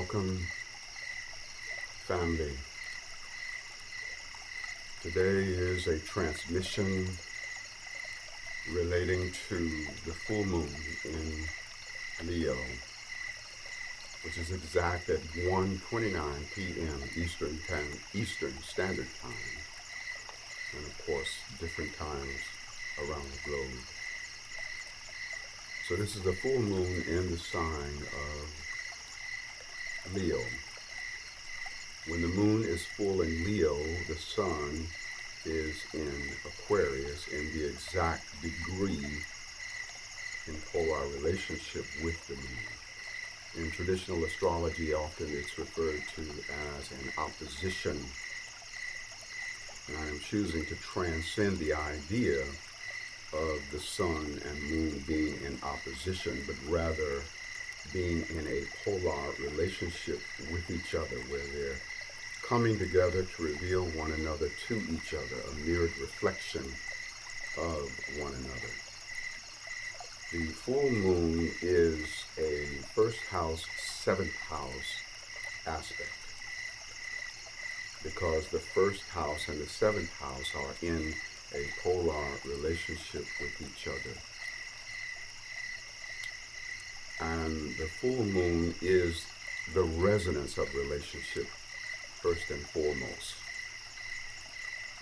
Welcome, family. Today is a transmission relating to the full moon in Leo, which is exact at 1:29 p.m. Eastern Standard Time, and of course different times around the globe. So this is the full moon in the sign of Leo. When the moon is full in Leo, the sun is in Aquarius in the exact degree in polar relationship with the moon. In traditional astrology, often it's referred to as an opposition. And I am choosing to transcend the idea of the sun and moon being in opposition, but rather being in a polar relationship with each other, where they're coming together to reveal one another to each other, a mirrored reflection of one another. The full moon is a first house, seventh house aspect, because the first house and the seventh house are in a polar relationship with each other. And the full moon is the resonance of relationship, first and foremost,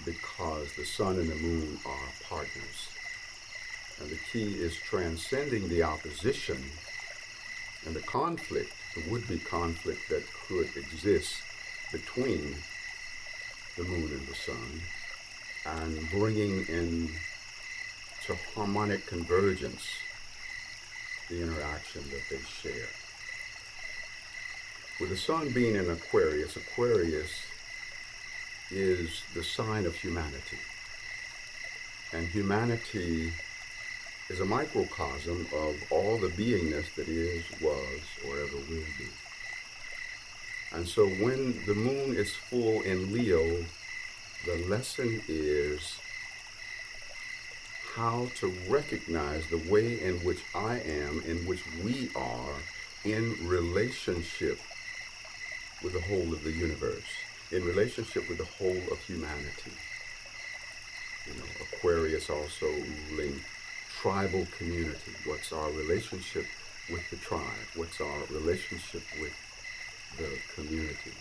because the sun and the moon are partners. And the key is transcending the opposition and the conflict, the would-be conflict that could exist between the moon and the sun, and bringing in to harmonic convergence the interaction that they share. With the sun being in Aquarius, Aquarius is the sign of humanity. And humanity is a microcosm of all the beingness that is, was, or ever will be. And so when the moon is full in Leo, the lesson is how to recognize the way in which I am, in which we are, in relationship with the whole of the universe, in relationship with the whole of humanity. Aquarius also ruling tribal community. What's our relationship with the tribe? What's our relationship with the community?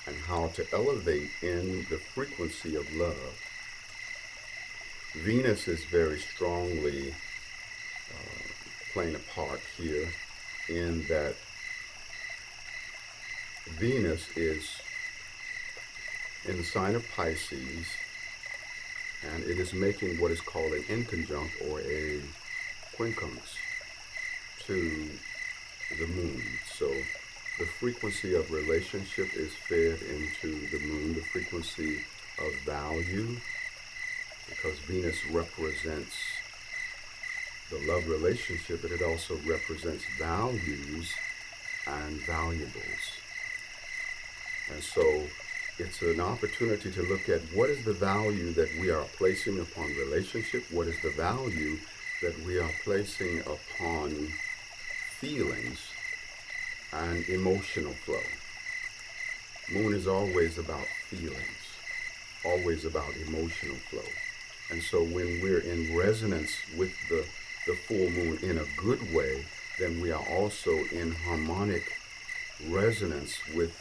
And how to elevate in the frequency of love. Venus is very strongly playing a part here, in that Venus is in the sign of Pisces, and it is making what is called an inconjunct or a quincunx to the moon. So the frequency of relationship is fed into the moon, the frequency of value, because Venus represents the love relationship, but it also represents values and valuables. And so it's an opportunity to look at what is the value that we are placing upon relationship, what is the value that we are placing upon feelings and emotional flow. Moon is always about feelings, always about emotional flow. And so when we're in resonance with the full moon in a good way, then we are also in harmonic resonance with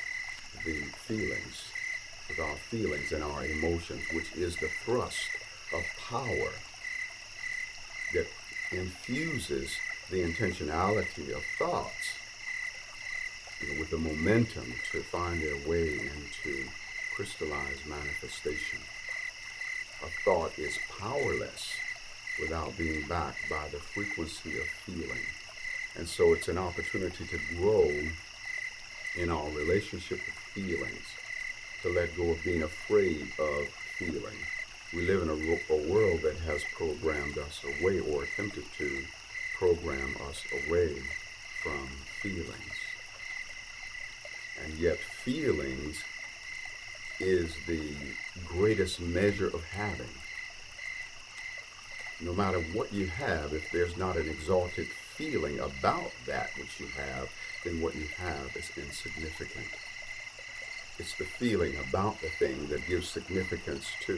the feelings, with our feelings and our emotions, which is the thrust of power that infuses the intentionality of thoughts, with the momentum to find their way into crystallized manifestation. A thought is powerless without being backed by the frequency of feeling. And so it's an opportunity to grow in our relationship with feelings, to let go of being afraid of feeling. We live in a world that has programmed us away, or attempted to program us away from feelings. And yet feelings is the greatest measure of having. No matter what you have, if there's not an exalted feeling about that which you have, then what you have is insignificant. It's the feeling about the thing that gives significance to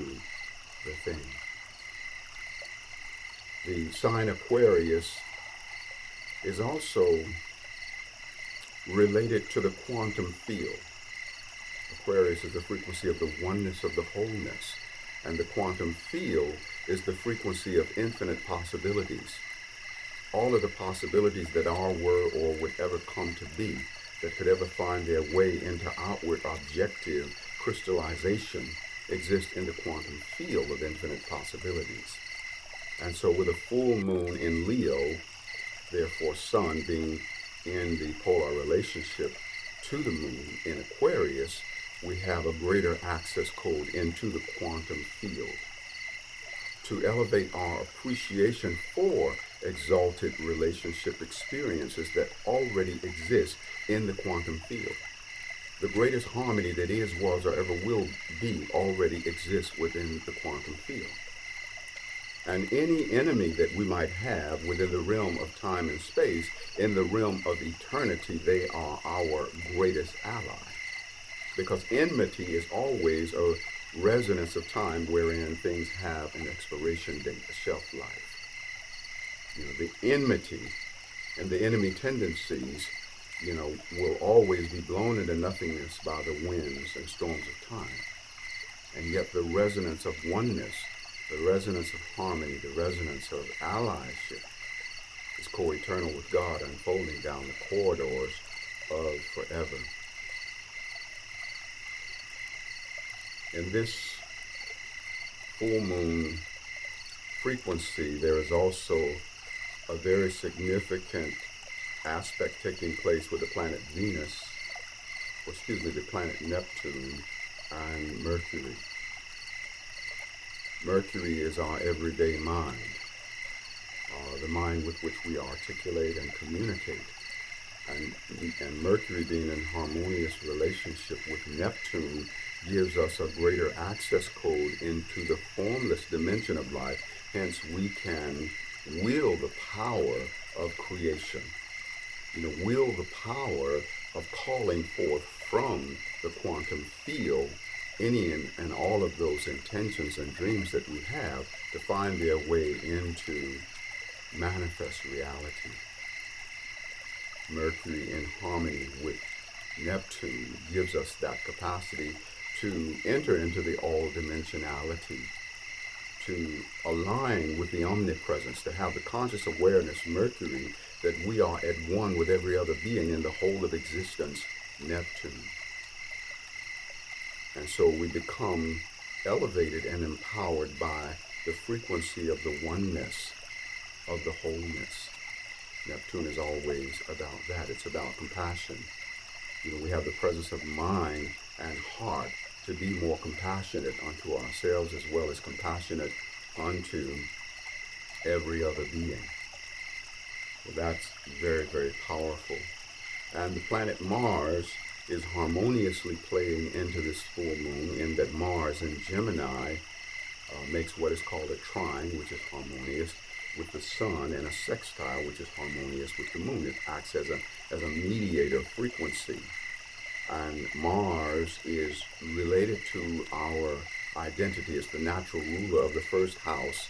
the thing. The sign Aquarius is also related to the quantum field. Aquarius is the frequency of the oneness of the wholeness, and the quantum field is the frequency of infinite possibilities. All of the possibilities that are, were, or would ever come to be, that could ever find their way into outward objective crystallization, exist in the quantum field of infinite possibilities. And so with a full moon in Leo, therefore Sun being in the polar relationship to the moon in Aquarius, we have a greater access code into the quantum field to elevate our appreciation for exalted relationship experiences that already exist in the quantum field. The greatest harmony that is, was, or ever will be already exists within the quantum field. And any enemy that we might have within the realm of time and space, in the realm of eternity, they are our greatest ally. Because enmity is always a resonance of time wherein things have an expiration date, a shelf life. The enmity and the enemy tendencies, will always be blown into nothingness by the winds and storms of time. And yet the resonance of oneness, the resonance of harmony, the resonance of allyship is co-eternal with God, unfolding down the corridors of forever. In this full moon frequency, there is also a very significant aspect taking place with the planet Venus, the planet Neptune and Mercury. Mercury is our everyday mind, the mind with which we articulate and communicate. And Mercury being in harmonious relationship with Neptune gives us a greater access code into the formless dimension of life. Hence, we can wield the power of creation. Wield the power of calling forth from the quantum field any and all of those intentions and dreams that we have to find their way into manifest reality. Mercury in harmony with Neptune gives us that capacity to enter into the all-dimensionality, to align with the omnipresence, to have the conscious awareness, Mercury, that we are at one with every other being in the whole of existence, Neptune. And so we become elevated and empowered by the frequency of the oneness, of the wholeness. Neptune is always about that. It's about compassion. We have the presence of mind and heart to be more compassionate unto ourselves as well as compassionate unto every other being. So that's very, very powerful. And the planet Mars is harmoniously playing into this full moon, in that Mars in Gemini makes what is called a trine, which is harmonious with the sun, and a sextile, which is harmonious with the moon. It acts as a mediator frequency. And Mars is related to our identity. It's the natural ruler of the first house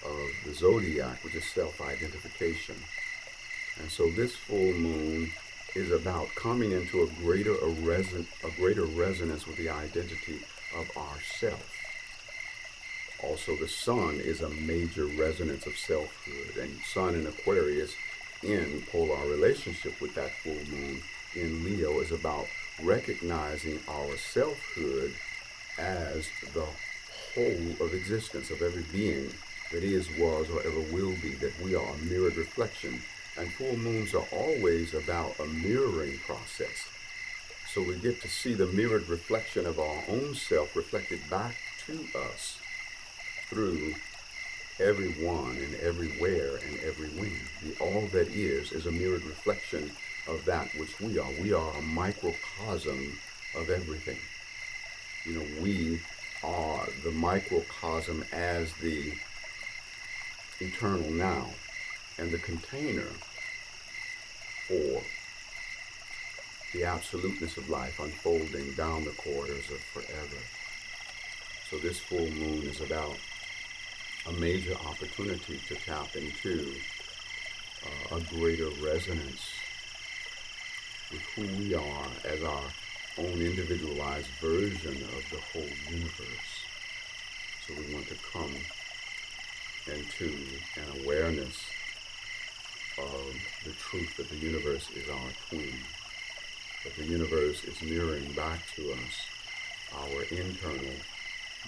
of the zodiac, which is self-identification. And so this full moon is about coming into a greater resonance with the identity of ourself. Also, the sun is a major resonance of selfhood, and Sun in Aquarius in polar relationship with that full moon in Leo is about recognizing our selfhood as the whole of existence, of every being that is, was, or ever will be, that we are a mirrored reflection. And full moons are always about a mirroring process. So we get to see the mirrored reflection of our own self reflected back to us through everyone and everywhere and everywhere. The all that is a mirrored reflection of that which we are. We are a microcosm of everything. We are the microcosm as the eternal now, and the container for the absoluteness of life unfolding down the corridors of forever. So this full moon is about a major opportunity to tap into a greater resonance with who we are as our own individualized version of the whole universe. So we want to come into an awareness of the truth that the universe is our twin, that the universe is mirroring back to us our internal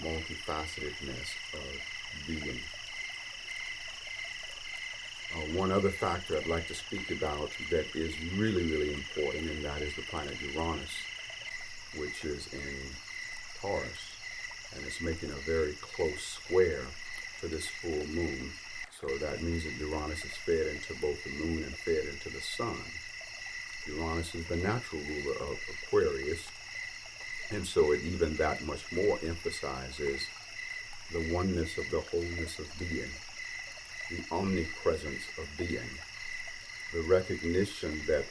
multifacetedness of being. One other factor I'd like to speak about that is really, really important, and that is the planet Uranus, which is in Taurus, and it's making a very close square to this full moon. So that means that Uranus is fed into both the moon and fed into the sun. Uranus is the natural ruler of Aquarius, and so it even that much more emphasizes the oneness of the wholeness of being, the omnipresence of being, the recognition that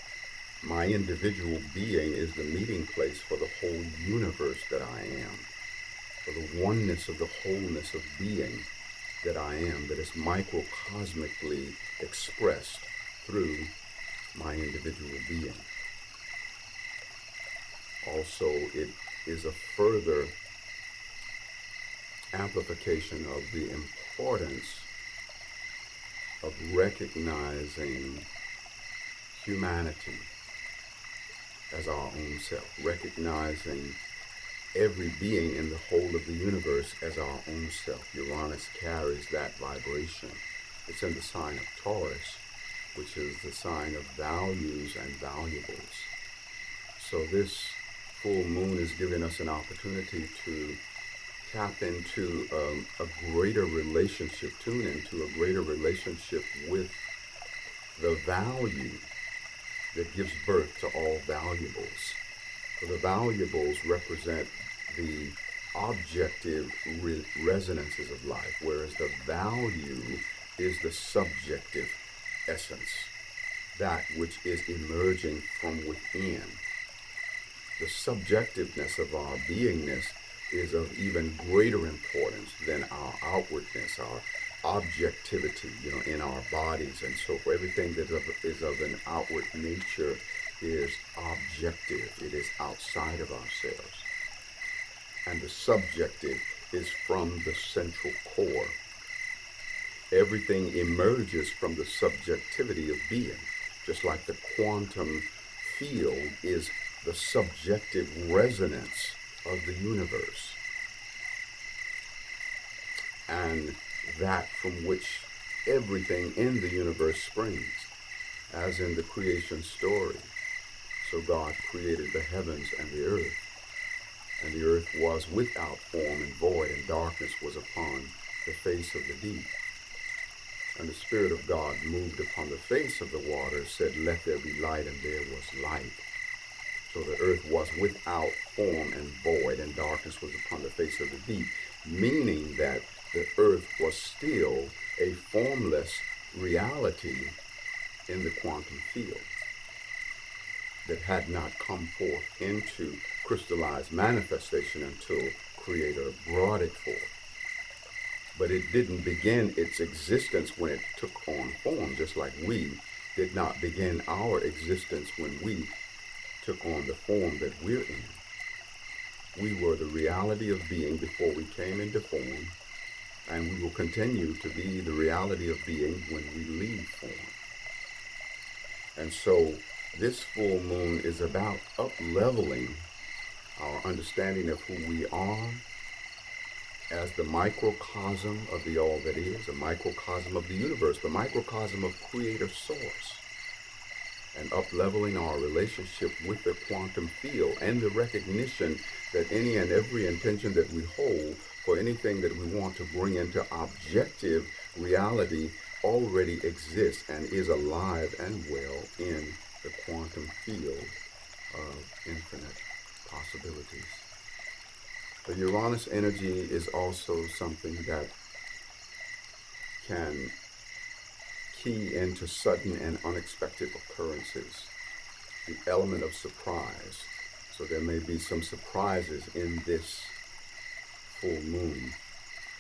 my individual being is the meeting place for the whole universe that I am, for the oneness of the wholeness of being that I am, that is microcosmically expressed through my individual being. Also, it is a further amplification of the importance of recognizing humanity as our own self, recognizing every being in the whole of the universe as our own self. Uranus carries that vibration. It's in the sign of Taurus, which is the sign of values and valuables. So this full moon is giving us an opportunity to tap into a greater relationship, tune into a greater relationship with the value that gives birth to all valuables. So the valuables represent the objective resonances of life, whereas the value is the subjective essence, that which is emerging from within. The subjectiveness of our beingness is of even greater importance than our outwardness, our objectivity, in our bodies. And so everything that is of an outward nature is objective. It is outside of ourselves. And the subjective is from the central core. Everything emerges from the subjectivity of being, just like the quantum field is the subjective resonance of the universe, and that from which everything in the universe springs, as in the creation story. So God created the heavens and the earth was without form and void, and darkness was upon the face of the deep. And the Spirit of God moved upon the face of the waters, said, "Let there be light," and there was light. So the earth was without form and void, and darkness was upon the face of the deep, meaning that the earth was still a formless reality in the quantum field that had not come forth into crystallized manifestation until Creator brought it forth. But it didn't begin its existence when it took on form, just like we did not begin our existence when we took on the form that we're in. We were the reality of being before we came into form, and we will continue to be the reality of being when we leave form. And so this full moon is about up-leveling our understanding of who we are as the microcosm of the all that is, a microcosm of the universe, the microcosm of Creator Source, and up-leveling our relationship with the quantum field, and the recognition that any and every intention that we hold for anything that we want to bring into objective reality already exists and is alive and well in the quantum field of infinite possibilities. The Uranus energy is also something that can key into sudden and unexpected occurrences, the element of surprise. So there may be some surprises in this full moon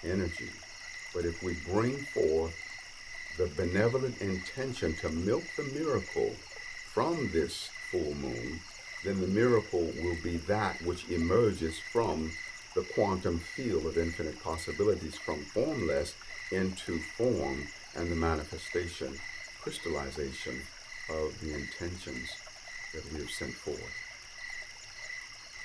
energy. But if we bring forth the benevolent intention to milk the miracle from this full moon, then the miracle will be that which emerges from the quantum field of infinite possibilities, from formless into form, and the manifestation, crystallization of the intentions that we have sent forth.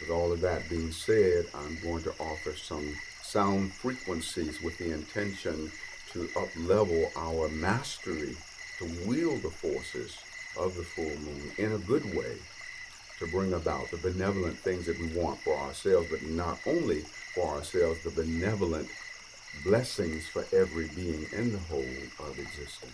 With all of that being said, I'm going to offer some sound frequencies with the intention to up-level our mastery, to wield the forces of the full moon in a good way, to bring about the benevolent things that we want for ourselves, but not only for ourselves, the benevolent blessings for every being in the whole of existence.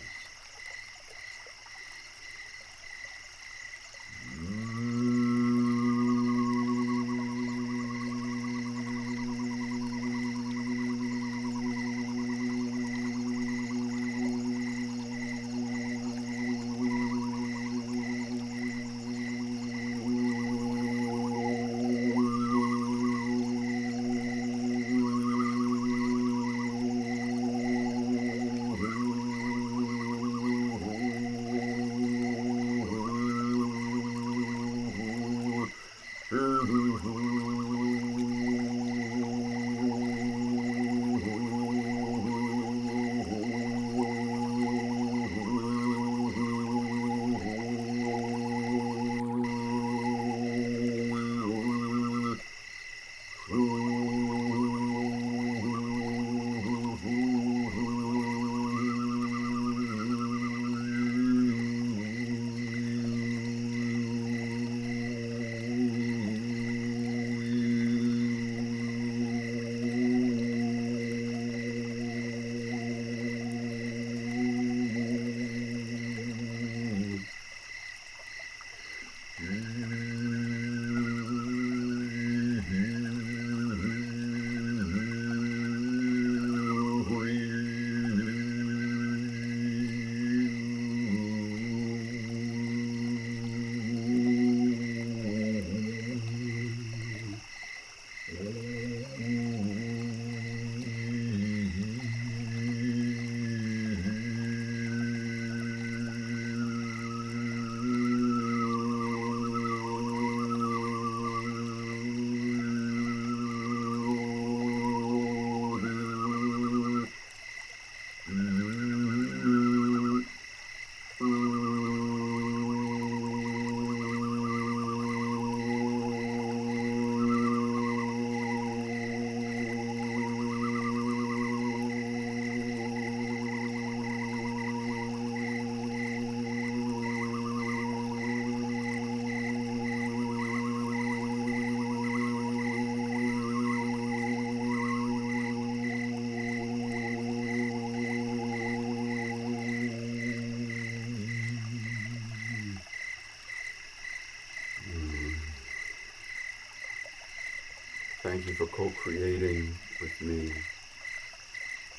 Thank you for co-creating with me.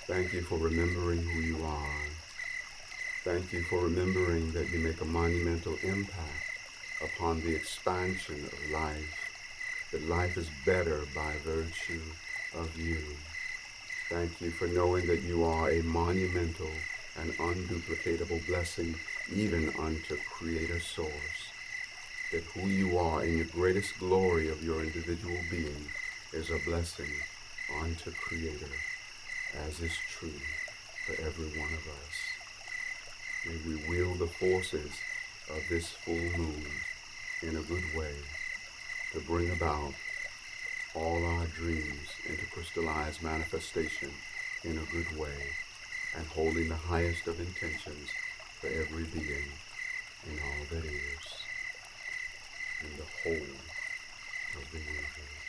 Thank you for remembering who you are. Thank you for remembering that you make a monumental impact upon the expansion of life, that life is better by virtue of you. Thank you for knowing that you are a monumental and unduplicatable blessing even unto Creator Source, that who you are in your greatest glory of your individual being is a blessing unto Creator, as is true for every one of us. May we wield the forces of this full moon in a good way to bring about all our dreams into crystallized manifestation in a good way, and holding the highest of intentions for every being in all that is, in the whole of the universe.